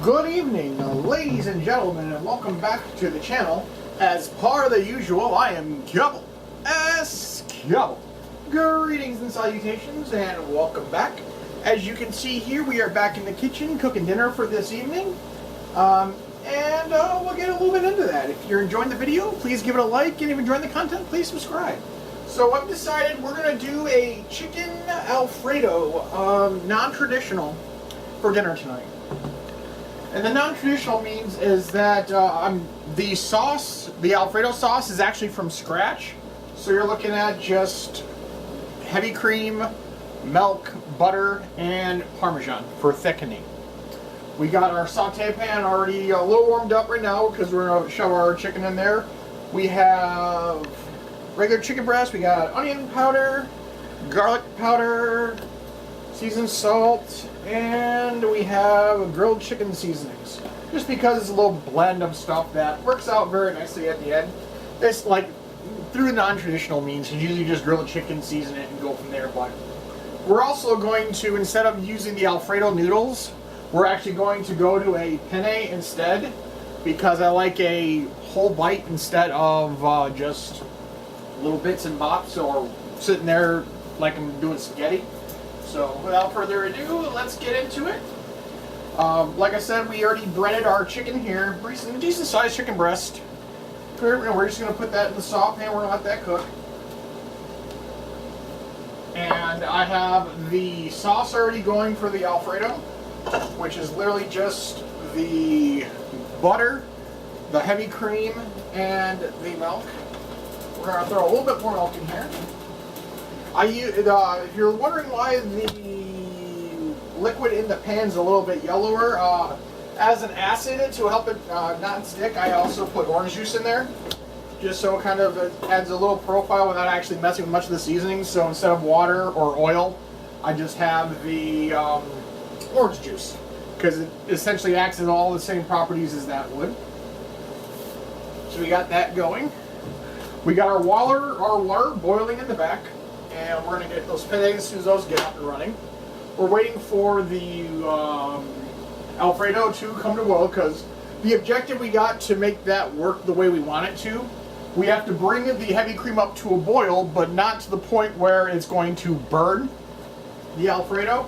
Good evening, ladies and gentlemen, and welcome back to the channel. As part of the usual, I am Kibble. Kibble. Greetings and salutations, and welcome back. As you can see here, we are back in the kitchen cooking dinner for this evening. We'll get a little bit into that. If you're enjoying the video, please give it a like, and if you're enjoying the content, please subscribe. So I've decided we're going to do a chicken Alfredo, non-traditional, for dinner tonight. And the non-traditional means is that the sauce, the Alfredo sauce, is actually from scratch. So you're looking at just heavy cream, milk, butter, and Parmesan for thickening. We got our saute pan already a little warmed up right now because we're going to shove our chicken in there. We have regular chicken breast, we got onion powder, garlic powder, seasoned salt, and we have grilled chicken seasonings. Just because it's a little blend of stuff that works out very nicely at the end. It's like, through non-traditional means, you usually just grill the chicken, season it, and go from there. But we're also going to, instead of using the Alfredo noodles, we're actually going to go to a penne instead, because I like a whole bite instead of just little bits and bops or sitting there like I'm doing spaghetti. So without further ado, let's get into it. Like I said, we already breaded our chicken here, decent sized chicken breast. We're just going to put that in the sauce pan. We're going to let that cook. And I have the sauce already going for the Alfredo, which is literally just the butter, the heavy cream, and the milk. We're going to throw a little bit more milk in here. If you're wondering why the liquid in the pan is a little bit yellower, as an acid to help it not stick, I also put orange juice in there, just so it kind of adds a little profile without actually messing with much of the seasoning. So instead of water or oil, I just have the orange juice, because it essentially acts as all the same properties as that would. So we got that going. We got our water boiling in the back, and we're going to get those pennes as soon as those get up and running. We're waiting for the Alfredo to come to boil, because the objective we got to make that work the way we want it to, we have to bring the heavy cream up to a boil, but not to the point where it's going to burn the Alfredo.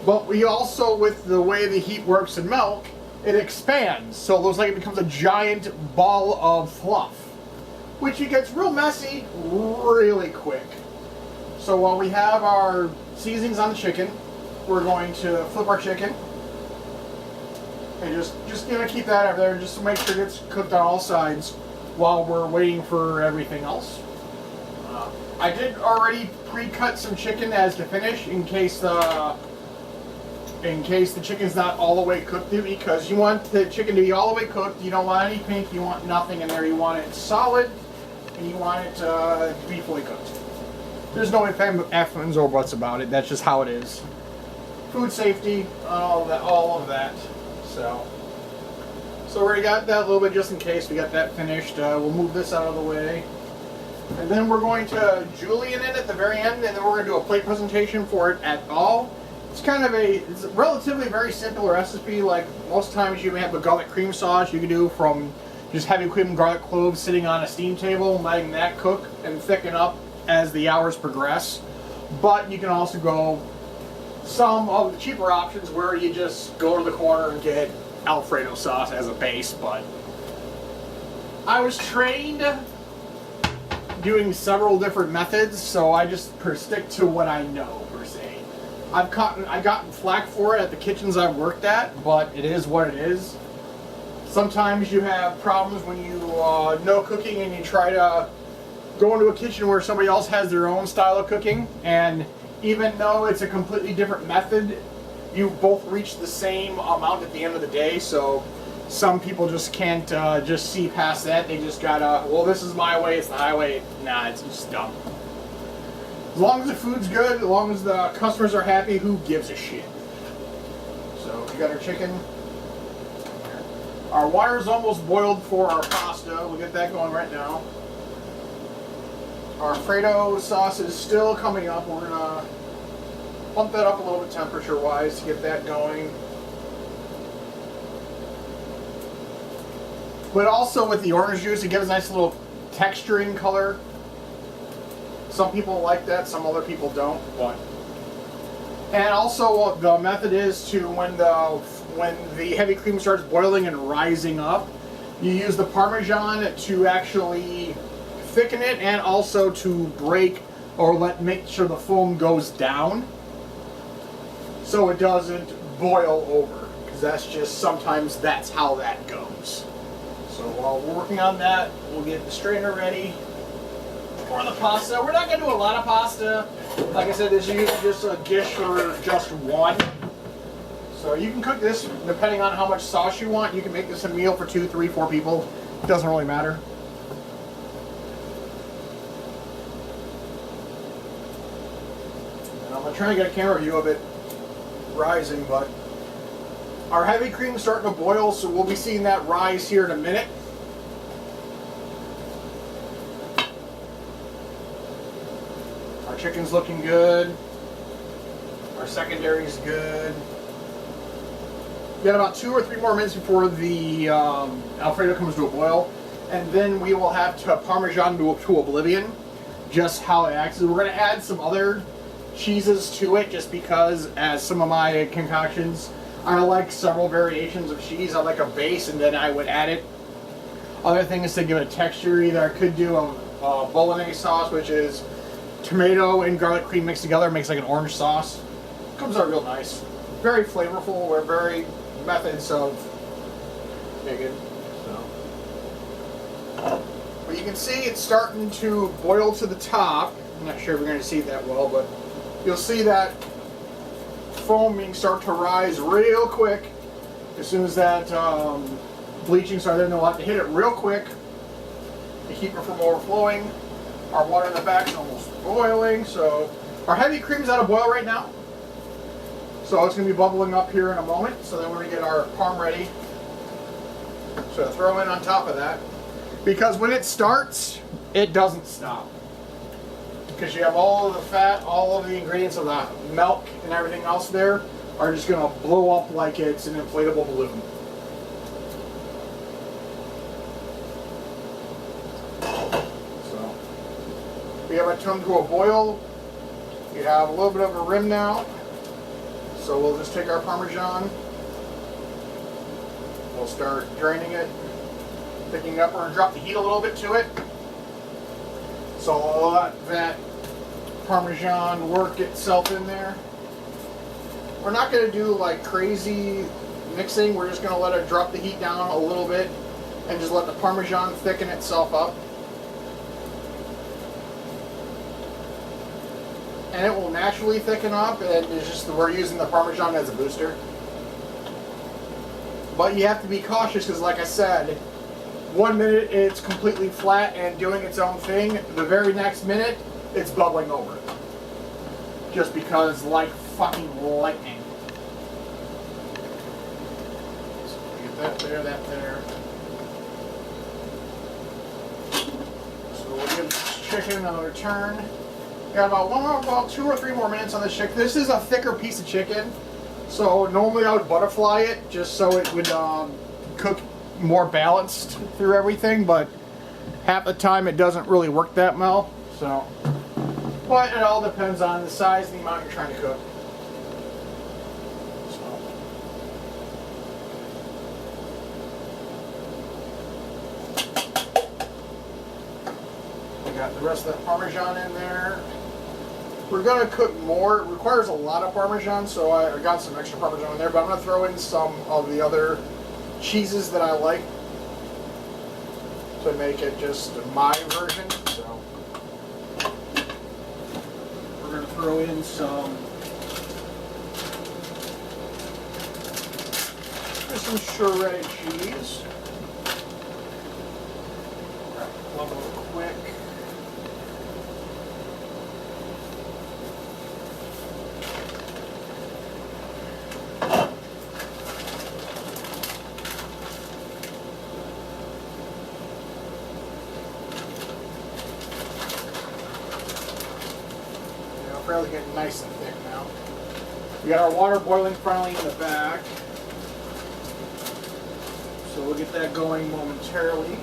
But we also, with the way the heat works in milk, it expands, so it looks like it becomes a giant ball of fluff, which it gets real messy really quick. So while we have our seasonings on the chicken, we're going to flip our chicken. And just gonna keep that over there just to make sure it gets cooked on all sides while we're waiting for everything else. I did already pre-cut some chicken as to finish in case the chicken's not all the way cooked, because you want the chicken to be all the way cooked. You don't want any pink, you want nothing in there. You want it solid, and you want it to be fully cooked. There's no ifs, ands, or buts about it. That's just how it is. Food safety, all of that. So we already got that a little bit just in case. We got that finished. We'll move this out of the way. And then we're going to julienne it at the very end, and then we're going to do a plate presentation for it at all. It's a relatively very simple recipe. Like most times you may have a garlic cream sauce you can do from just heavy cream and garlic cloves sitting on a steam table and letting that cook and thicken up as the hours progress. But you can also go some of the cheaper options where you just go to the corner and get Alfredo sauce as a base. But I was trained doing several different methods, so I just stick to what I know per se. I've gotten flack for it at the kitchens I've worked at, but it is what it is. Sometimes you have problems when you know cooking and you try to go into a kitchen where somebody else has their own style of cooking, and even though it's a completely different method, you both reach the same amount at the end of the day. So some people just can't just see past that. They just gotta, well, this is my way, it's the highway. Nah, it's just dumb. As long as the food's good, as long as the customers are happy, who gives a shit? So we got our chicken. Our water's almost boiled for our pasta. We'll get that going right now. Our Alfredo sauce is still coming up. We're gonna bump that up a little bit temperature-wise to get that going. But also with the orange juice, it gives a nice little texturing color. Some people like that, some other people don't. But and also the method is to when the heavy cream starts boiling and rising up, you use the Parmesan to actually thicken it and also to break or make sure the foam goes down so it doesn't boil over, because sometimes that's how that goes. So while we're working on that, we'll get the strainer ready for the pasta. We're not going to do a lot of pasta. Like I said, this is usually just a dish for just one. So you can cook this depending on how much sauce you want. You can make this a meal for 2, 3, 4 people. It doesn't really matter. And I'm going to try and get a camera view of it rising, but our heavy cream is starting to boil, so we'll be seeing that rise here in a minute. Our chicken's looking good. Our secondary's good. We got about 2 or 3 more minutes before the Alfredo comes to a boil, and then we will have Parmesan to oblivion, just how it acts. We're going to add some other cheeses to it, just because, as some of my concoctions, I like several variations of cheese. I like a base, and then I would add it. Other thing is to give it a texture. Either I could do a bolognese sauce, which is tomato and garlic cream mixed together, makes like an orange sauce. Comes out real nice. Very flavorful. We're very methods of making. So, but you can see it's starting to boil to the top. I'm not sure if you're going to see that well, but you'll see that foaming start to rise real quick. As soon as that bleaching starts, then they'll have to hit it real quick to keep it from overflowing. Our water in the back is almost boiling, so our heavy cream's out of boil right now. So it's going to be bubbling up here in a moment. So then we're going to get our parm ready. So throw in on top of that. Because when it starts, it doesn't stop. Because you have all of the fat, all of the ingredients of the milk and everything else there are just going to blow up like it's an inflatable balloon. So we have it come to a boil. We have a little bit of a rim now. So we'll just take our Parmesan. We'll start draining it, picking up. We're going to drop the heat a little bit to it. So I'll let that Parmesan work itself in there. We're not going to do like crazy mixing. We're just going to let it drop the heat down a little bit and just let the Parmesan thicken itself up. And it will naturally thicken up, and it's just we're using the Parmesan as a booster. But you have to be cautious because, like I said, 1 minute it's completely flat and doing its own thing. The very next minute, it's bubbling over. Just because, like fucking lightning. So get that there, that there. So we'll give this chicken another turn. Got about 2 or 3 more minutes on this chicken. This is a thicker piece of chicken, so normally I would butterfly it just so it would cook more balanced through everything, but half the time it doesn't really work that well. So, but it all depends on the size and the amount you're trying to cook. We got the rest of the Parmesan in there. We're going to cook more. It requires a lot of Parmesan, so I got some extra Parmesan in there, but I'm going to throw in some of the other cheeses that I like to make it just my version. So we're going to throw in some shredded cheese. One real quick. Fairly getting nice and thick now. We got our water boiling finally in the back. So we'll We'll get that going momentarily.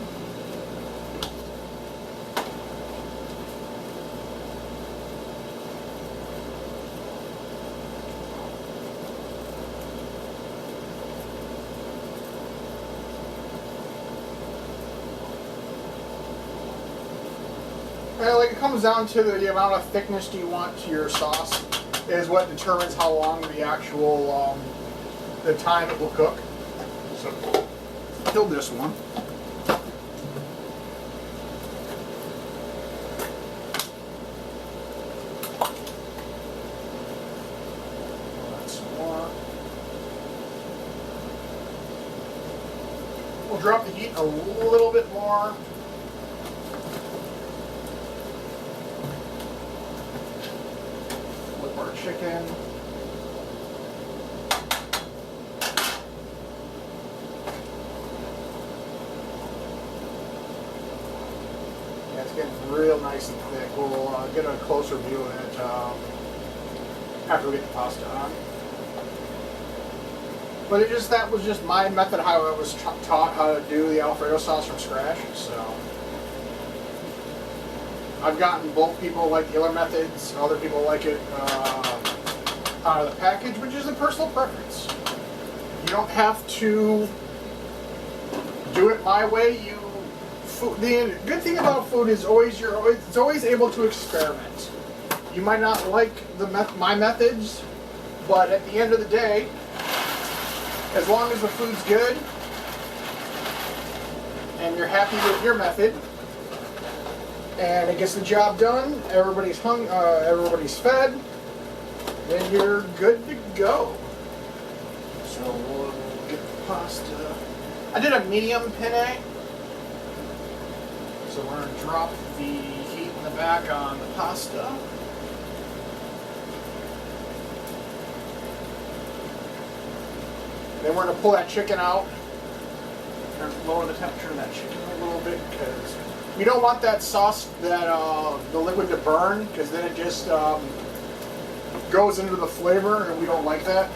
Like it comes down to the amount of thickness you want to your sauce is what determines how long the actual the time it will cook. So kill this one. That's more. We'll drop the heat a little bit more. Chicken. Yeah, it's getting real nice and thick. We'll get a closer view of it after we get the pasta on. But that was just my method how I was taught how to do the Alfredo sauce from scratch. So I've gotten both people like the other methods, other people like it out of the package, which is a personal preference. You don't have to do it my way. The good thing about food is it's always able to experiment. You might not like my methods, but at the end of the day, as long as the food's good and you're happy with your method, and it gets the job done, everybody's fed, then you're good to go. So we'll get the pasta. I did a medium penne, so we're going to drop the heat in the back on the pasta. Then we're going to pull that chicken out and lower the temperature of that chicken a little bit because we don't want that sauce, the liquid to burn, because then it just goes into the flavor, and we don't like that.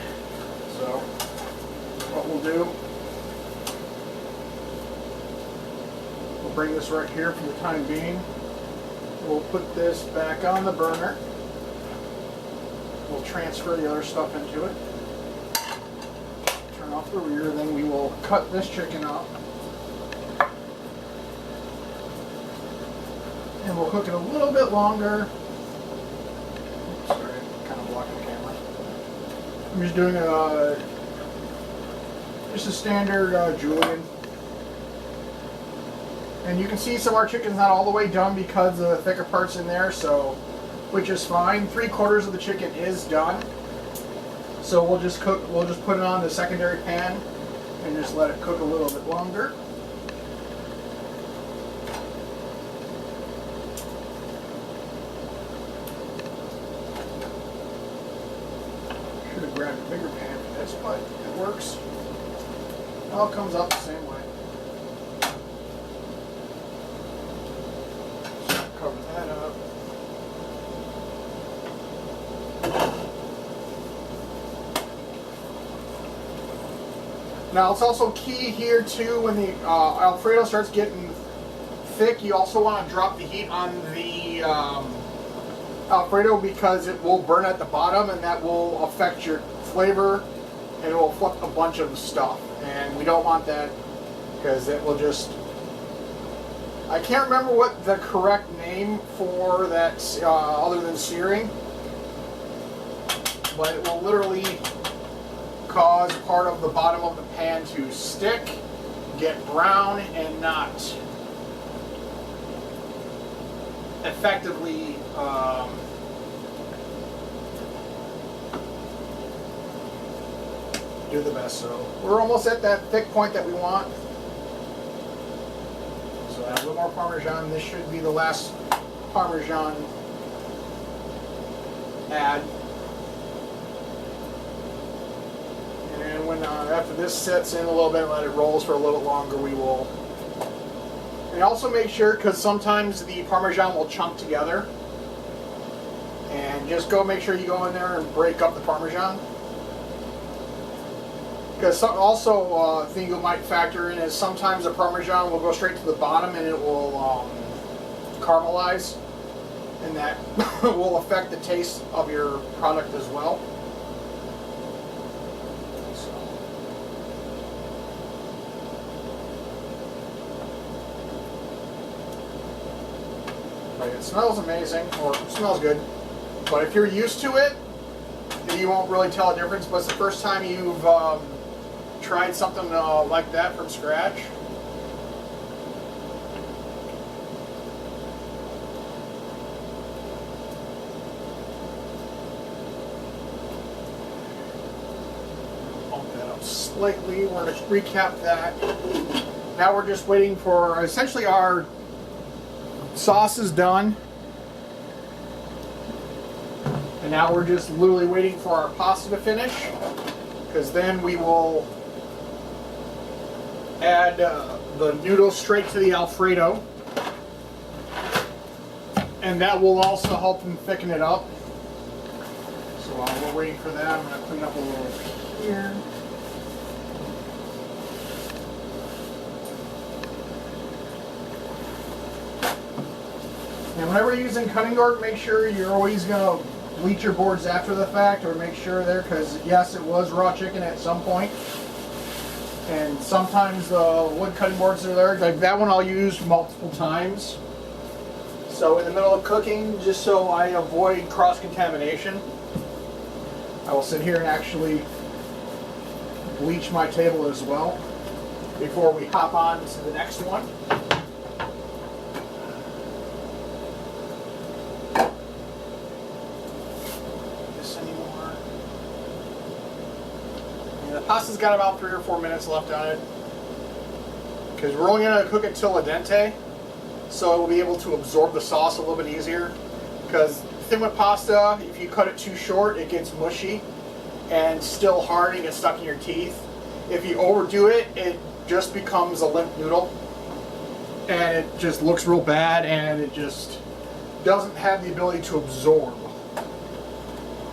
So what we'll do, we'll bring this right here for the time being. We'll put this back on the burner. We'll transfer the other stuff into it. Turn off the rear, then we will cut this chicken up. And we'll cook it a little bit longer. Sorry, kind of blocking the camera. I'm just doing just a standard julienne. And you can see some of our chicken's not all the way done because of the thicker parts in there, so which is fine. 3/4 of the chicken is done. So we'll just put it on the secondary pan and just let it cook a little bit longer. Should have grabbed a bigger pan for this, but it works. It all comes out the same way. So cover that up. Now it's also key here too, when the Alfredo starts getting thick, you also want to drop the heat on the Alfredo because it will burn at the bottom and that will affect your flavor and it will affect a bunch of stuff. And we don't want that because it will just... I can't remember what the correct name for that other than searing, but it will literally cause part of the bottom of the pan to stick, get brown, and not effectively do the best. So we're almost at that thick point that we want. So add a little more Parmesan. This should be the last Parmesan add. And when after this sets in a little bit, let it rolls for a little bit longer, we will. And also make sure, because sometimes the Parmesan will chunk together, and just make sure you go in there and break up the Parmesan. Because also a thing you might factor in is sometimes the Parmesan will go straight to the bottom and it will caramelize, and that will affect the taste of your product as well. But it smells amazing, or it smells good. But if you're used to it, then you won't really tell a difference. But it's the first time you've tried something like that from scratch. Bump that up slightly. We're going to recap that. Now we're just waiting for, essentially our sauce is done. And now we're just literally waiting for our pasta to finish, because then we will add the noodles straight to the Alfredo, and that will also help them thicken it up. So while we're waiting for that, I'm going to clean up a little here. And whenever you're using cutting board, make sure you're always going to bleach your boards after the fact, or make sure there, because yes, it was raw chicken at some point. And sometimes the wood cutting boards are there. Like that one I'll use multiple times. So in the middle of cooking, just so I avoid cross-contamination, I will sit here and actually bleach my table as well before we hop on to the next one. The pasta's got about 3 or 4 minutes left on it, because we're only going to cook it till al dente, so it will be able to absorb the sauce a little bit easier. Because the thing with pasta, if you cut it too short, it gets mushy and still hard and gets stuck in your teeth. If you overdo it, it just becomes a limp noodle, and it just looks real bad, and it just doesn't have the ability to absorb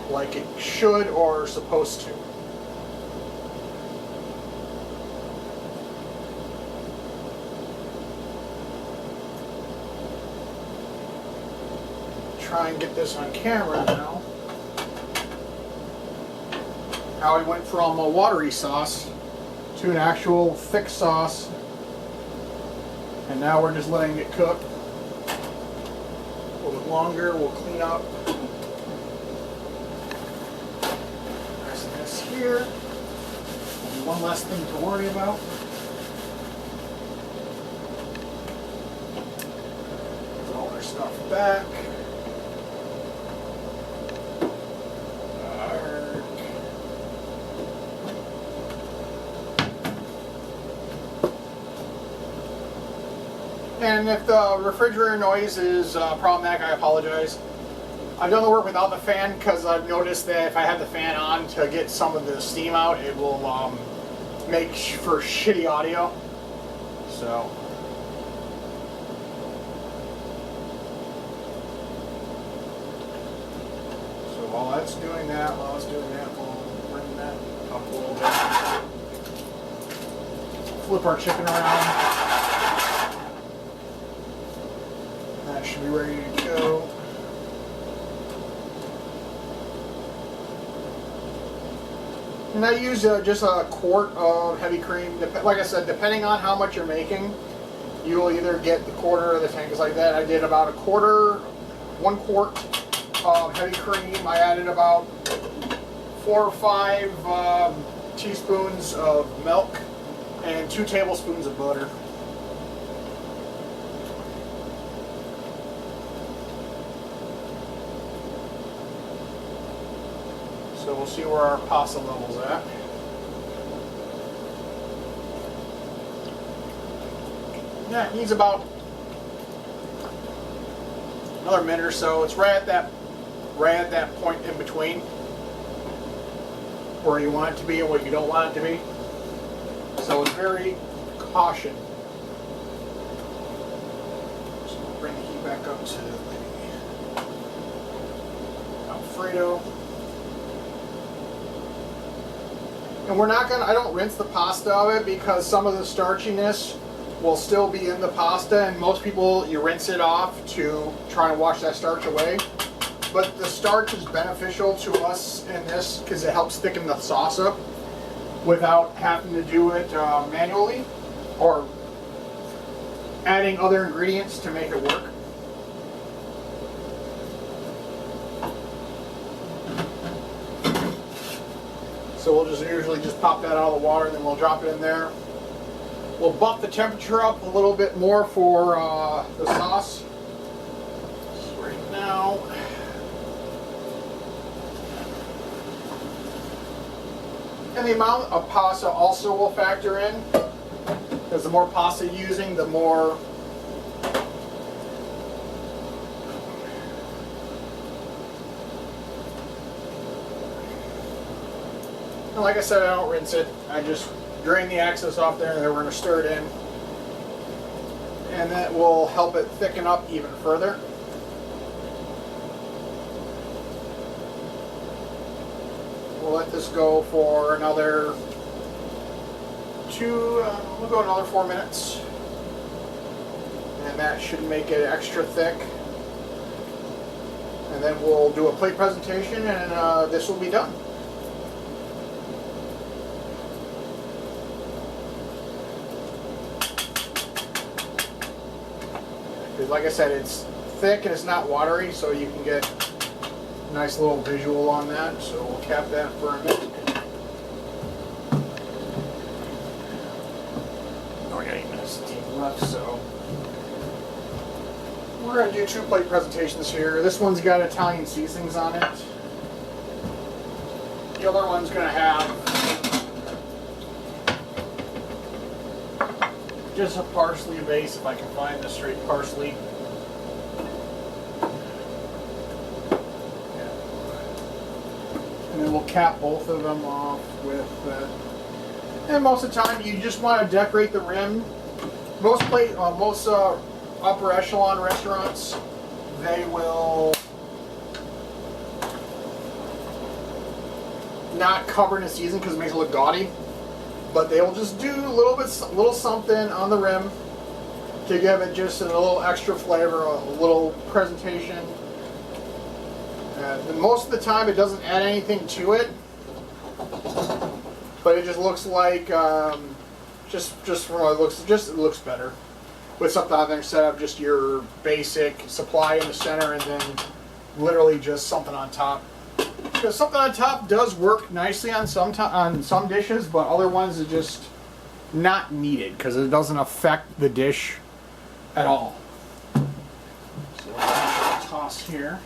like it should or supposed to. Try and get this on camera now. How we went from a watery sauce to an actual thick sauce, and now we're just letting it cook a little bit longer. We'll clean up the rest of this here. One less thing to worry about. Put all our stuff back. And if the refrigerator noise is problematic, I apologize. I've done the work without the fan because I've noticed that if I have the fan on to get some of the steam out, it will make for shitty audio. So while that's doing that, we'll bring that up a little bit. Flip our chicken around. That should be ready to go. And I use just a quart of heavy cream. Like I said, depending on how much you're making, you will either get the quarter or the tank like that. I did about 1 quart of heavy cream. I added about 4 or 5 teaspoons of milk and 2 tablespoons of butter. So we'll see where our pasta level's at. Yeah, it needs about another minute or so. It's right at that point in between where you want it to be and what you don't want it to be. So it's very caution. So we'll bring the heat back up to the Alfredo. And I don't rinse the pasta of it because some of the starchiness will still be in the pasta, and most people, you rinse it off to try to wash that starch away. But the starch is beneficial to us in this because it helps thicken the sauce up without having to do it manually or adding other ingredients to make it work. So we'll just usually just pop that out of the water and then we'll drop it in there. We'll bump the temperature up a little bit more for the sauce. So right now, and the amount of pasta also will factor in, because the more pasta you're using, the more and like I said, I don't rinse it. I just drain the excess off there and then we're going to stir it in. And that will help it thicken up even further. We'll let this go for another we'll go another 4 minutes. And that should make it extra thick. And then we'll do a plate presentation and this will be done. Like I said, it's thick and it's not watery, so you can get a nice little visual on that. So we'll cap that for a minute. Oh, we got 8 minutes left, so we're going to do 2 plate presentations here. This one's got Italian seasonings on it. The other one's going to have just a parsley base, if I can find the straight parsley. Yeah. And then we'll cap both of them off with and most of the time you just want to decorate the rim. Most upper echelon restaurants, they will not cover in a season because it makes it look gaudy. But they will just do a little something on the rim to give it just a little extra flavor, a little presentation. Most of the time, it doesn't add anything to it, but it just looks like just from what it looks better with something on there instead of just your basic supply in the center and then literally just something on top. Because something on top does work nicely on some dishes, but other ones are just not needed because it doesn't affect the dish at all. So we're going to toss here.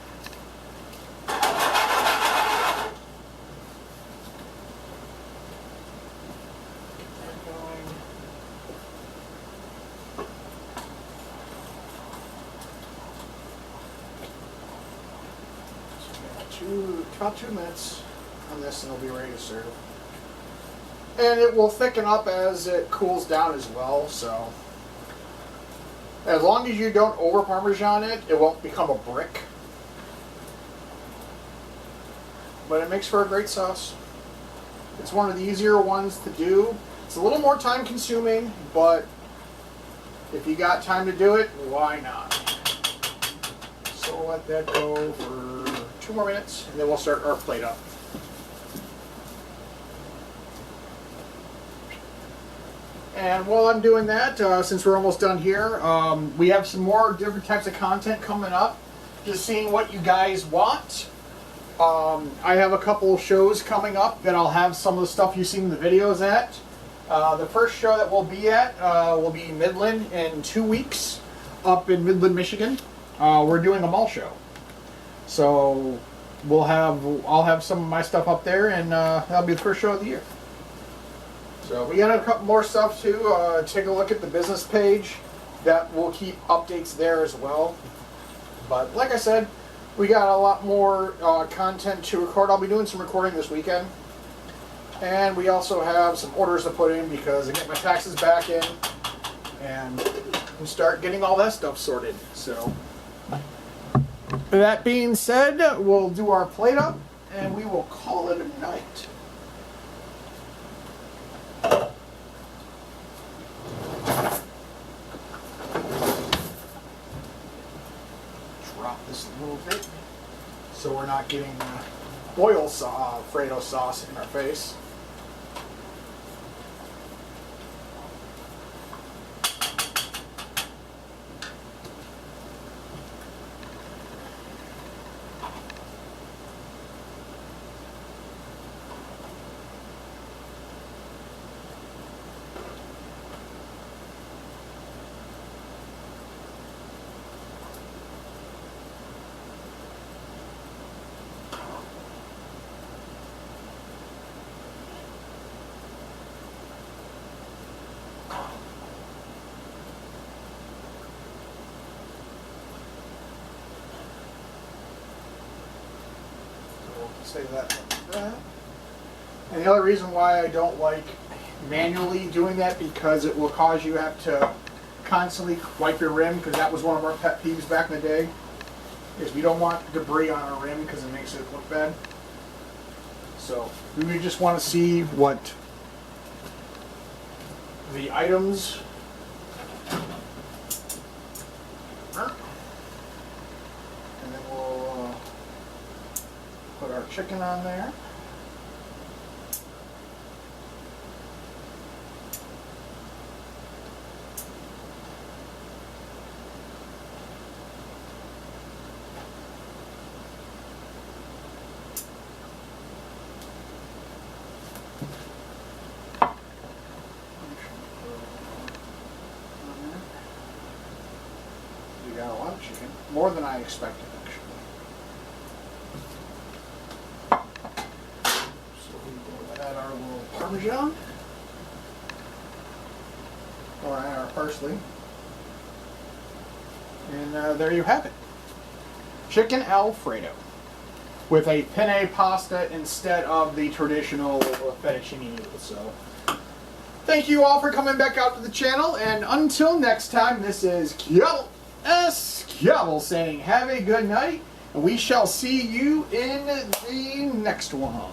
About 2 minutes on this and it'll be ready to serve. And it will thicken up as it cools down as well, so as long as you don't over Parmesan it, it won't become a brick. But it makes for a great sauce. It's one of the easier ones to do. It's a little more time consuming, but if you got time to do it, why not? So we'll let that go for 2 more minutes, and then we'll start our plate up. And while I'm doing that, since we're almost done here, we have some more different types of content coming up. Just seeing what you guys want. I have a couple of shows coming up that I'll have some of the stuff you've seen in the videos at. The first show that we'll be at will be Midland in 2 weeks, up in Midland, Michigan. We're doing a mall show. So I'll have some of my stuff up there, and that'll be the first show of the year. So we got a couple more stuff too. Take a look at the business page. That will keep updates there as well. But like I said, we got a lot more content to record. I'll be doing some recording this weekend. And we also have some orders to put in because I get my taxes back in and start getting all that stuff sorted. So that being said, we'll do our plate up and we will call it a night. just move it so we're not getting oil Alfredo sauce in our face. Say that like that. And the other reason why I don't like manually doing that, because it will cause you to have to constantly wipe your rim, because that was one of our pet peeves back in the day, is we don't want debris on our rim because it makes it look bad. So we just want to see what the items are. And then we'll put our chicken on there. We got a lot of chicken, more than I expected actually. Add our little Parmesan, or add our parsley, and there you have it. Chicken Alfredo with a penne pasta instead of the traditional fettuccine noodles. So thank you all for coming back out to the channel, and until next time, this is Crzy saying have a good night, and we shall see you in the next one.